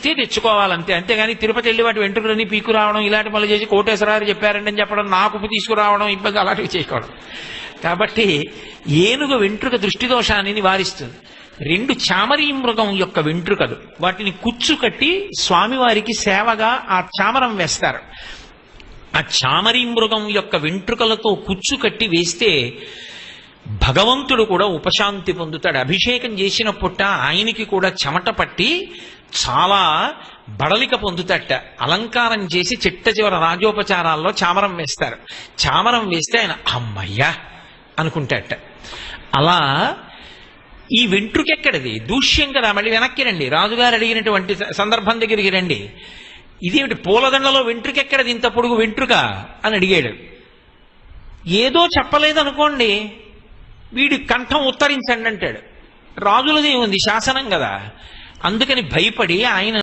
ఇస్తే తెచ్చుకోవాలంతే, అంతేగాని తిరుపతి వెళ్ళి వాటి వెంట్రుకలన్నీ పీకు రావడం, ఇలాంటి పనులు చేసి కోటేశ్వరారు చెప్పారండి అని చెప్పడం, నాకు తీసుకురావడం ఇబ్బంది, అలాంటివి చేయకూడదు. కాబట్టి ఏనుగు వెంట్రుక దృష్టి దోషాన్ని నివారిస్తుంది. 2 చామరీ మృగం యొక్క వెంట్రుకలు, వాటిని కుచ్చు కట్టి స్వామివారికి సేవగా ఆ చామరం వేస్తారు. ఆ చామరీ మృగం యొక్క వెంట్రుకలతో కుచ్చు కట్టి వేస్తే భగవంతుడు కూడా ఉపశాంతి పొందుతాడు. అభిషేకం చేసినప్పుట ఆయనకి కూడా చెమట పట్టి చాలా బడలిక పొందుతట. అలంకారం చేసి చిట్ట చివర రాజోపచారాల్లో చామరం వేస్తారు. చామరం వేస్తే ఆయన అమ్మయ్యా అనుకుంటాట. అలా ఈ వెంట్రుకెక్కడిది దూష్యం కదా. మళ్ళీ వెనక్కి రండి, రాజుగారు అడిగినటువంటి సందర్భం దగ్గరికి రండి. ఇదేమిటి పూలదండలో వెంట్రుకెక్కడిది, ఇంత పొడుగు వెంట్రుక అని అడిగాడు. ఏదో చెప్పలేదనుకోండి, వీడి కంఠం ఉత్తరించండి అంటాడు. రాజులది ఉంది శాసనం కదా. అందుకని భయపడి ఆయన